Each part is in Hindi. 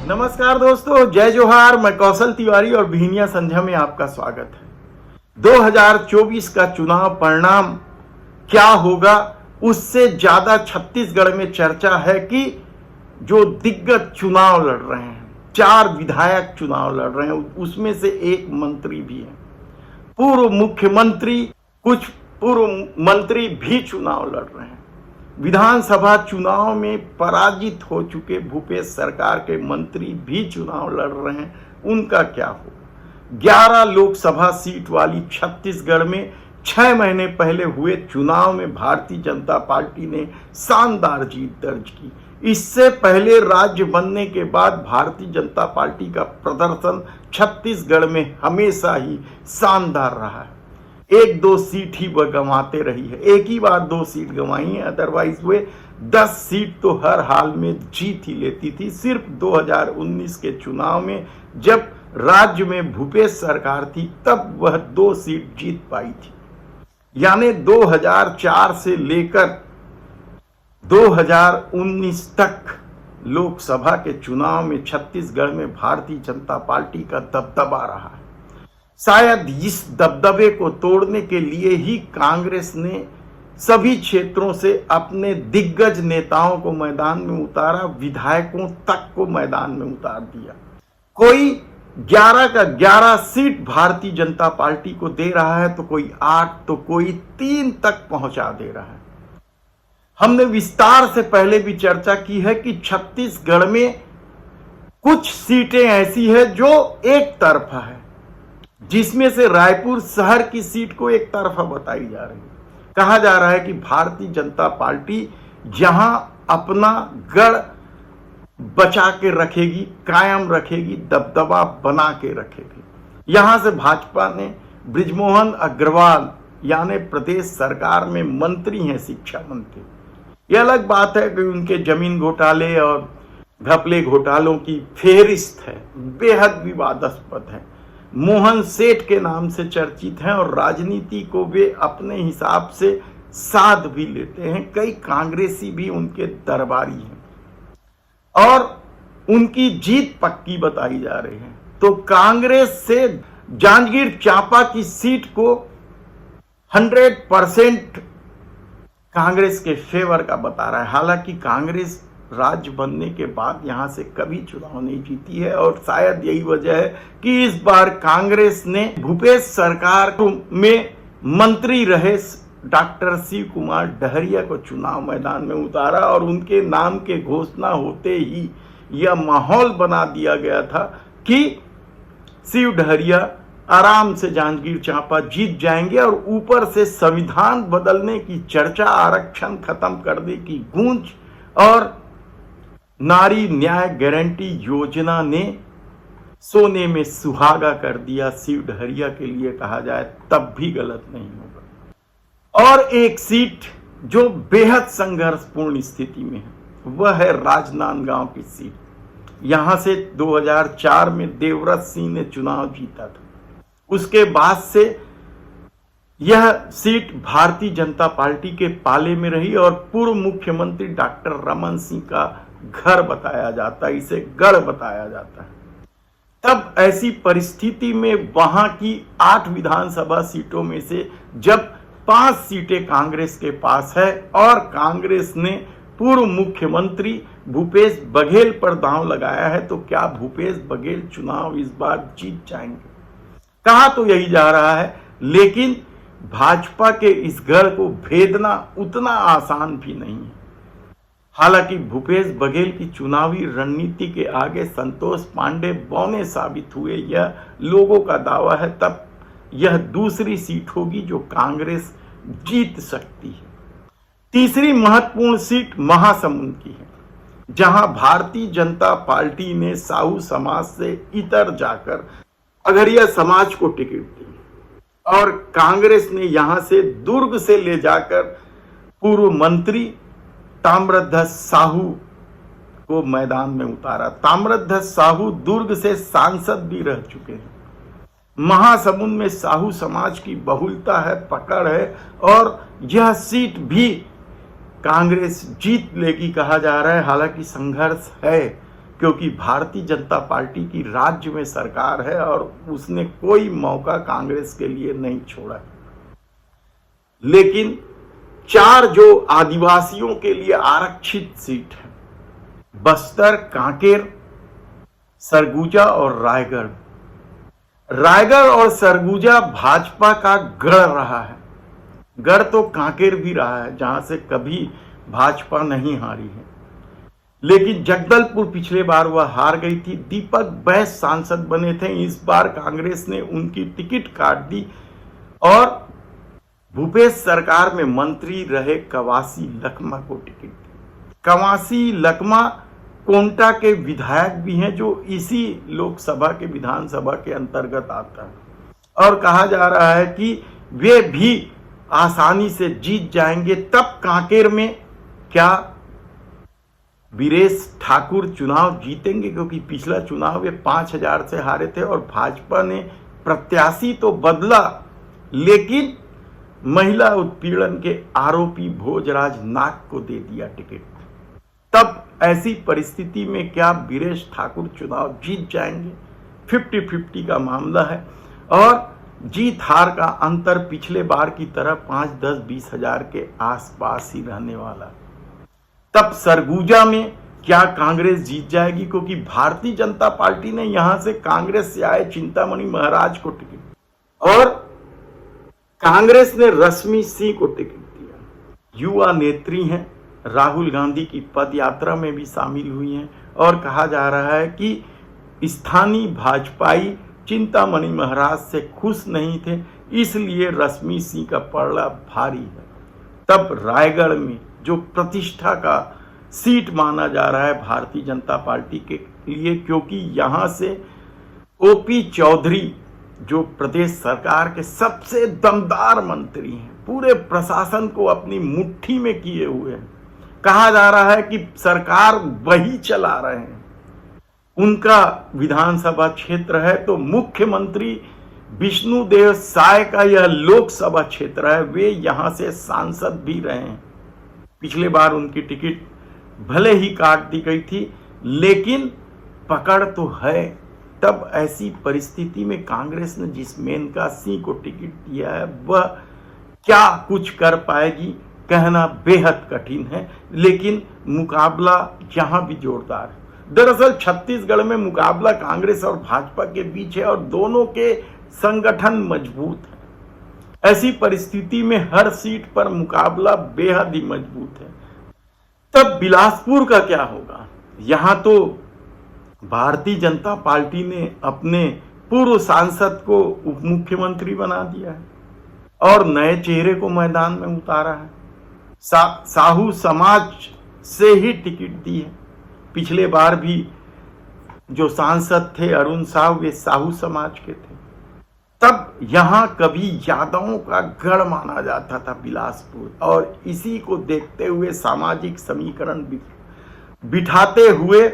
नमस्कार दोस्तों, जय जोहार। मैं कौशल तिवारी और भिनिया संध्या में आपका स्वागत है। 2024 का चुनाव परिणाम क्या होगा, उससे ज्यादा छत्तीसगढ़ में चर्चा है कि जो दिग्गज चुनाव लड़ रहे हैं, 4 विधायक चुनाव लड़ रहे हैं, उसमें से एक मंत्री भी है। पूर्व मुख्यमंत्री, कुछ पूर्व मंत्री भी चुनाव लड़ रहे हैं। विधानसभा चुनाव में पराजित हो चुके भूपेश सरकार के मंत्री भी चुनाव लड़ रहे हैं। उनका क्या होगा? 11 लोकसभा सीट वाली छत्तीसगढ़ में 6 महीने पहले हुए चुनाव में भारतीय जनता पार्टी ने शानदार जीत दर्ज की। इससे पहले राज्य बनने के बाद भारतीय जनता पार्टी का प्रदर्शन छत्तीसगढ़ में हमेशा ही शानदार रहा है। 1-2 सीट ही वह गंवाते रही है। एक ही बार 2 सीट गंवाई है, अदरवाइज वे 10 सीट तो हर हाल में जीत ही लेती थी। सिर्फ 2019 के चुनाव में जब राज्य में भूपेश सरकार थी तब वह 2 सीट जीत पाई थी। यानी 2004 से लेकर 2019 तक लोकसभा के चुनाव में छत्तीसगढ़ में भारतीय जनता पार्टी का दबदबा रहा है। शायद इस दबदबे को तोड़ने के लिए ही कांग्रेस ने सभी क्षेत्रों से अपने दिग्गज नेताओं को मैदान में उतारा, विधायकों तक को मैदान में उतार दिया। कोई 11 का 11 सीट भारतीय जनता पार्टी को दे रहा है, तो कोई 8 तो कोई 3 तक पहुंचा दे रहा है। हमने विस्तार से पहले भी चर्चा की है कि छत्तीसगढ़ में कुछ सीटें ऐसी है जो एक तरफा है, जिसमें से रायपुर शहर की सीट को एक तरफा बताई जा रही है। कहा जा रहा है कि भारतीय जनता पार्टी यहां अपना गढ़ बचा के रखेगी, कायम रखेगी, दबदबा बना के रखेगी। यहां से भाजपा ने बृजमोहन अग्रवाल यानी प्रदेश सरकार में मंत्री हैं, शिक्षा मंत्री। यह अलग बात है कि उनके जमीन घोटाले और घपले घोटालों की फेहरिस्त है, बेहद विवादास्पद है। मोहन सेठ के नाम से चर्चित हैं और राजनीति को वे अपने हिसाब से साध भी लेते हैं। कई कांग्रेसी भी उनके दरबारी हैं और उनकी जीत पक्की बताई जा रही है। तो कांग्रेस से जांजगीर चांपा की सीट को 100% कांग्रेस के फेवर का बता रहा है। हालांकि कांग्रेस राज्य बनने के बाद यहां से कभी चुनाव नहीं जीती है और शायद यही वजह है कि इस बार कांग्रेस ने भूपेश सरकार में मंत्री रहे डॉक्टर शिव कुमार डहरिया को चुनाव मैदान में उतारा और उनके नाम के घोषणा होते ही यह माहौल बना दिया गया था कि शिव डहरिया आराम से जांजगीर चांपा जीत जाएंगे और ऊपर से संविधान बदलने की चर्चा, आरक्षण खत्म करने की गूंज और नारी न्याय गारंटी योजना ने सोने में सुहागा कर दिया। शिव डहरिया के लिए कहा जाए तब भी गलत नहीं होगा। और एक सीट जो बेहद संघर्षपूर्ण स्थिति में है वह है राजनांदगांव की सीट। यहां से 2004 में देवव्रत सिंह ने चुनाव जीता था। उसके बाद से यह सीट भारतीय जनता पार्टी के पाले में रही और पूर्व मुख्यमंत्री डॉक्टर रमन सिंह का घर बताया जाता है, इसे गढ़ बताया जाता है। तब ऐसी परिस्थिति में वहां की 8 विधानसभा सीटों में से जब 5 सीटें कांग्रेस के पास है और कांग्रेस ने पूर्व मुख्यमंत्री भूपेश बघेल पर दांव लगाया है, तो क्या भूपेश बघेल चुनाव इस बार जीत जाएंगे? कहा तो यही जा रहा है, लेकिन भाजपा के इस गढ़ को भेदना उतना आसान भी नहीं है। हालांकि भूपेश बघेल की चुनावी रणनीति के आगे संतोष पांडे बौने साबित हुए, यह लोगों का दावा है। तब यह दूसरी सीट होगी जो कांग्रेस जीत सकती है। तीसरी महत्वपूर्ण सीट महासमुंद की है, जहां भारतीय जनता पार्टी ने साहू समाज से इतर जाकर अगरिया समाज को टिकट दी और कांग्रेस ने यहां से दुर्ग से ले जाकर पूर्व मंत्री ताम्रध्वज साहू को मैदान में उतारा। ताम्रध्वज साहू दुर्ग से सांसद भी रह चुके हैं। महासमुंद में साहू समाज की बहुलता है, पकड़ है और यह सीट भी कांग्रेस जीत लेगी कहा जा रहा है। हालांकि संघर्ष है, क्योंकि भारतीय जनता पार्टी की राज्य में सरकार है और उसने कोई मौका कांग्रेस के लिए नहीं छोड़ा। लेकिन 4 जो आदिवासियों के लिए आरक्षित सीट है, बस्तर, कांकेर, सरगुजा और रायगढ़। रायगढ़ और सरगुजा भाजपा का गढ़ रहा है। गढ़ तो कांकेर भी रहा है, जहां से कभी भाजपा नहीं हारी है। लेकिन जगदलपुर पिछले बार वह हार गई थी। दीपक बैस सांसद बने थे, इस बार कांग्रेस ने उनकी टिकट काट दी और भूपेश सरकार में मंत्री रहे कवासी लखमा को टिकट दी। कवासी लखमा कोंटा के विधायक भी हैं, जो इसी लोकसभा के विधानसभा के अंतर्गत आता है और कहा जा रहा है कि वे भी आसानी से जीत जाएंगे। तब कांकेर में क्या वीरेश ठाकुर चुनाव जीतेंगे? क्योंकि पिछला चुनाव वे 5000 से हारे थे और भाजपा ने प्रत्याशी तो बदला, लेकिन महिला उत्पीड़न के आरोपी भोजराज नाग को दे दिया टिकट। तब ऐसी परिस्थिति में क्या वीरेश ठाकुर चुनाव जीत जाएंगे? 50-50 का मामला है और जीत हार का अंतर पिछले बार की तरह 5, 10, 20 हजार के आसपास ही रहने वाला। तब सरगुजा में क्या कांग्रेस जीत जाएगी? क्योंकि भारतीय जनता पार्टी ने यहां से कांग्रेस से आए चिंतामणि महाराज को टिकट और कांग्रेस ने रश्मि सिंह को टिकट दिया। युवा नेत्री हैं, राहुल गांधी की पद यात्रा में भी शामिल हुई हैं और कहा जा रहा है कि स्थानीय भाजपाई चिंतामणि महाराज से खुश नहीं थे, इसलिए रश्मि सिंह का पलड़ा भारी है। तब रायगढ़ में जो प्रतिष्ठा का सीट माना जा रहा है भारतीय जनता पार्टी के लिए, क्योंकि यहां से ओपी चौधरी जो प्रदेश सरकार के सबसे दमदार मंत्री हैं, पूरे प्रशासन को अपनी मुट्ठी में किए हुए हैं, कहा जा रहा है कि सरकार वही चला रहे हैं। उनका विधानसभा क्षेत्र है तो मुख्यमंत्री विष्णुदेव साय का यह लोकसभा क्षेत्र है, वे यहां से सांसद भी रहे हैं। पिछले बार उनकी टिकट भले ही काट दी गई थी, लेकिन पकड़ तो है। तब ऐसी परिस्थिति में कांग्रेस ने जिस मेनका सिंह को टिकट दिया है, वह क्या कुछ कर पाएगी कहना बेहद कठिन है, लेकिन मुकाबला यहां भी जोरदार है। दरअसल छत्तीसगढ़ में मुकाबला कांग्रेस और भाजपा के बीच है और दोनों के संगठन मजबूत है। ऐसी परिस्थिति में हर सीट पर मुकाबला बेहद ही मजबूत है। तब बिलासपुर का क्या होगा? यहां तो भारतीय जनता पार्टी ने अपने पूर्व सांसद को उप मुख्यमंत्री बना दिया है और नए चेहरे को मैदान में उतारा है। साहू समाज से ही टिकट दी है। पिछले बार भी जो सांसद थे अरुण साहू, वे साहू समाज के थे। तब यहां कभी यादवों का गढ़ माना जाता था बिलासपुर, और इसी को देखते हुए सामाजिक समीकरण बिठाते हुए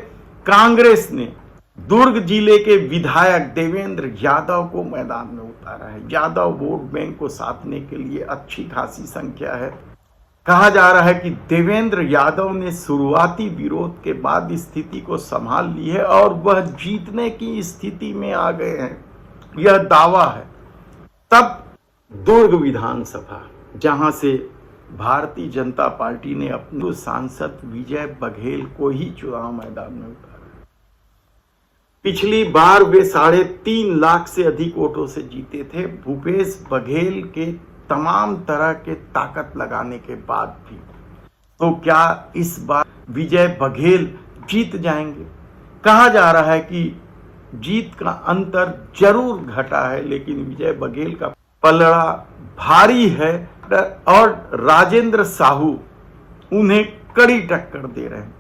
कांग्रेस ने दुर्ग जिले के विधायक देवेंद्र यादव को मैदान में उतारा है। यादव वोट बैंक को साधने के लिए अच्छी खासी संख्या है। कहा जा रहा है कि देवेंद्र यादव ने शुरुआती विरोध के बाद स्थिति को संभाल ली है और वह जीतने की स्थिति में आ गए हैं, यह दावा है। तब दुर्ग विधानसभा, जहां से भारतीय जनता पार्टी ने अपने सांसद विजय बघेल को ही चुनाव मैदान में उतारा। पिछली बार वे 3.5 लाख से अधिक वोटों से जीते थे, भूपेश बघेल के तमाम तरह के ताकत लगाने के बाद भी। तो क्या इस बार विजय बघेल जीत जाएंगे? कहा जा रहा है कि जीत का अंतर जरूर घटा है, लेकिन विजय बघेल का पलड़ा भारी है और राजेंद्र साहू उन्हें कड़ी टक्कर दे रहे हैं।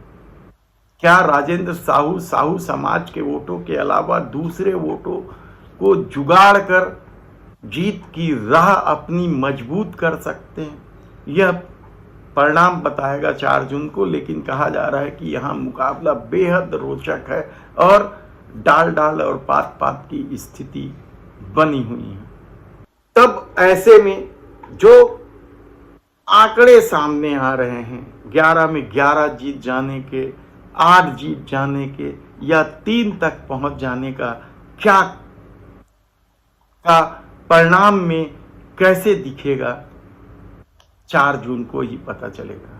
क्या राजेंद्र साहू साहू समाज के वोटों के अलावा दूसरे वोटों को जुगाड़ कर जीत की राह अपनी मजबूत कर सकते हैं? यह परिणाम बताएगा 4 जून को, लेकिन कहा जा रहा है कि यहाँ मुकाबला बेहद रोचक है और डाल डाल और पात पात की स्थिति बनी हुई है। तब ऐसे में जो आंकड़े सामने आ रहे हैं, 11 में 11 जीत जाने के, 8 जीत जाने के, या 3 तक पहुंच जाने का क्या का परिणाम में कैसे दिखेगा, 4 जून को ही पता चलेगा।